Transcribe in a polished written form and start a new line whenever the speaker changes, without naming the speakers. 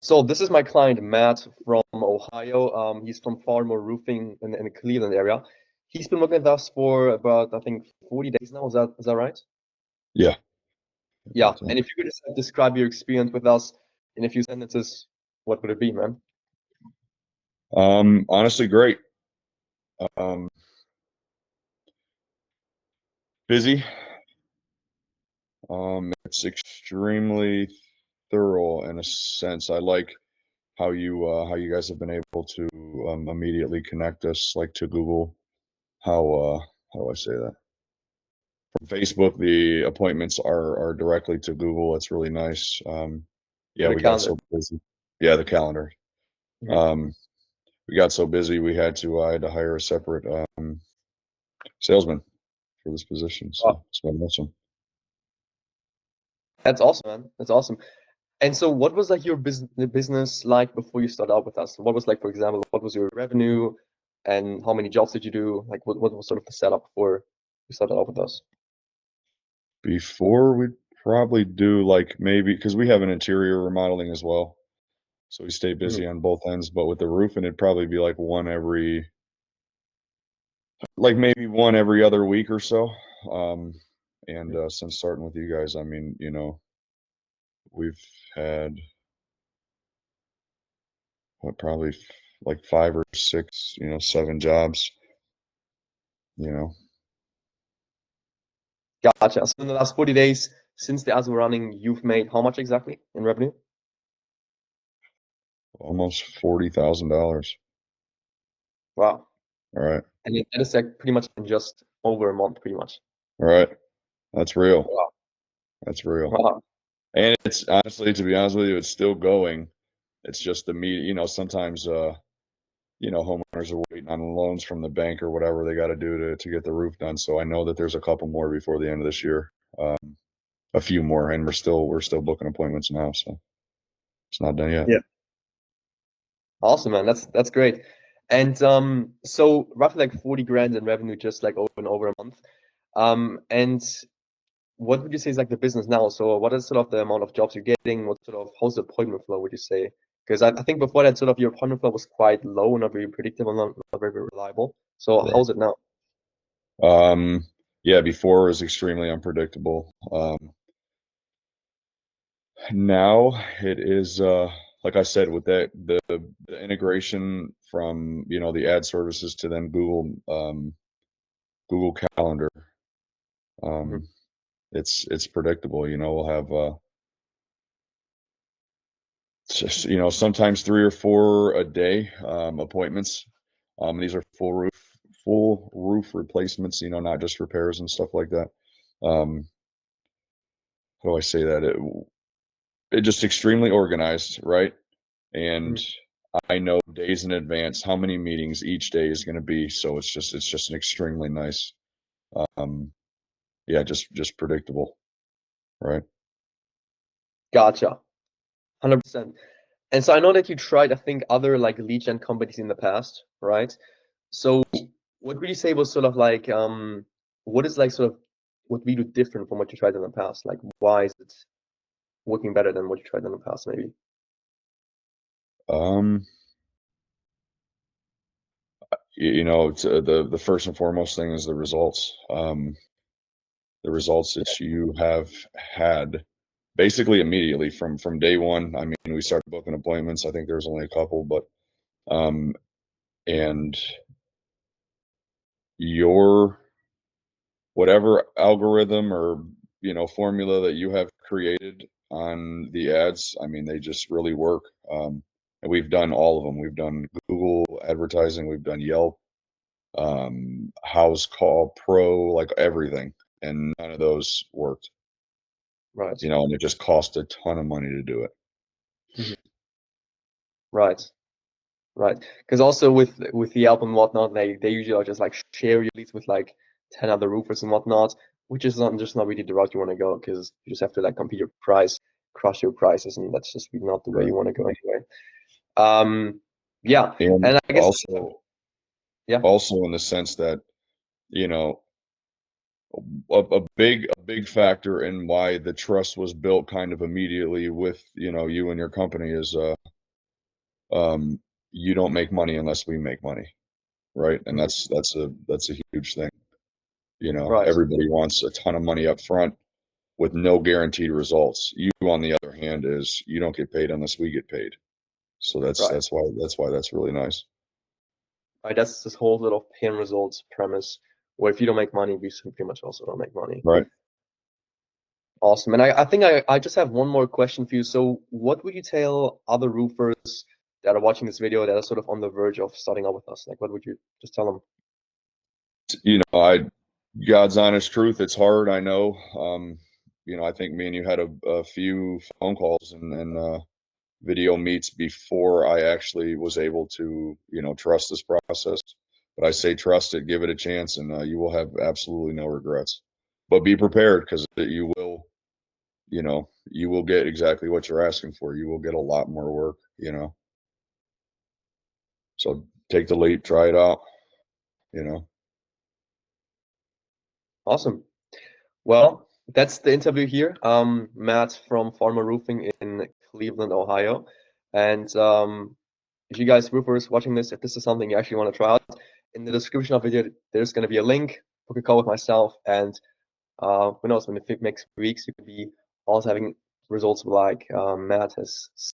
So this is my client Matt from Ohio. He's from Farmer Roofing in the Cleveland area. He's been working with us for about I think 40 days now. Is that right?
Yeah.
Yeah. And if you could just describe your experience with us in a few sentences, what would it be, man?
Honestly, great. Um, Busy. It's extremely thorough in a sense. I like how you guys have been able to immediately connect us like to Google. How do I say that? From Facebook, the appointments are directly to Google. It's really nice.
To
Yeah,
the
we got
calendar.
so busy. Yeah, the calendar.
Mhm.
Um, we got so busy I had to hire a separate salesman for this position.
Oh,
So it's been awesome.
that's awesome, man. That's awesome. And so what was like your business like before you started out with us? What was like, for example, what was your revenue and how many jobs did you do? Like what was sort of the setup before you started out with us?
Before we'd probably do like maybe because we have an interior remodeling as well. So we stay
Mhm.
busy on both ends, but with the roofing, it'd probably be like maybe one every other week or so. Um, and since starting with you guys, I mean, we've had what probably like five or six, seven jobs, you know,
Gotcha. So in the last 40 days since the ads were running, you've made how much exactly in revenue?
almost $40,000.
Wow.
All right.
And that is like pretty much in just over a month, pretty much.
All right. That's real.
Wow.
That's real.
Wow.
And it's honestly, to be honest with you, it's still going. It's just the media, sometimes homeowners are waiting on loans from the bank or whatever they got to do to get the roof done. So I know that there's a couple more before the end of this year. A few more, and we're still booking appointments now, so it's not done yet.
Yeah. Awesome, man. That's great. And so roughly like 40 grand in revenue just like over a month. And what would you say is like the business now? So what is sort of the amount of jobs you're getting? What sort of how's the appointment flow, would you say? Because I think before that sort of your appointment flow was quite low, not very predictable, not very reliable. So
Right.
how's it now?
Yeah, before it was extremely unpredictable. Now it is, like I said, with the integration from the ad services to then Google Calendar.
Mhm.
Um, it's predictable. We'll have just, sometimes three or four a day appointments. These are full roof replacements. Not just repairs and stuff like that. Um, how do I say that? It just extremely organized, right? And
Mhm.
I know days in advance how many meetings each day is going to be. So it's just an extremely nice, um, yeah, just predictable, right?
Gotcha. 100%. And so I know that you tried, I think, other like lead gen companies in the past, right? So what would you say was sort of like what is like sort of what we do different from what you tried in the past? Like why is it working better than what you tried in the past, maybe?
Um, the first and foremost thing is the results. The results that you have had basically immediately from day one. I mean, we started booking appointments. I think there's only a couple, but um, and your whatever algorithm or formula that you have created on the ads, I mean, they just really work. And we've done all of them. We've done Google advertising, we've done Yelp, House Call Pro, like everything, and none of those worked.
Right.
And it just cost a ton of money to do it.
Mhm. Right. Right. Because also with the Yelp and whatnot, they usually are just like share your leads with like 10 other roofers and whatnot, which is not really the route you want to go because you just have to like compete your price, crush your prices, and that's just really not the way
Right.
you want to go anyway. Um, yeah,
And
and I guess
also
yeah.
also in the sense that, you know, a big factor in why the trust was built kind of immediately with, you know, you and your company is you don't make money unless we make money, right? And
Mhm.
that's a huge thing. You know,
Right,
everybody wants a ton of money up front with no guaranteed results. You, on the other hand, is you don't get paid unless we get paid. So
right,
that's why that's really nice.
right. That's this whole little pay and results premise, where if you don't make money, we pretty much also don't make money.
Right.
Awesome. And I think I just have one more question for you. So what would you tell other roofers that are watching this video that are sort of on the verge of starting out with us? Like, what would you just tell them?
You know, God's honest truth, it's hard, I know. You know, I think me and you had a few phone calls and video meets before I actually was able to, you know, trust this process. But I say trust it, give it a chance, and you will have absolutely no regrets. But be prepared because you will, you know, you will get exactly what you're asking for. You will get a lot more work, you know. So take the leap, try it out, you know.
Awesome. Well, that's the interview here. Matt from Farmer Roofing in Cleveland, Ohio. And if you guys roofers watching this, if this is something you actually want to try out, in the description of the video, there's going to be a link. Book a call with myself, and who knows, when the next weeks you could be also having results like Matt has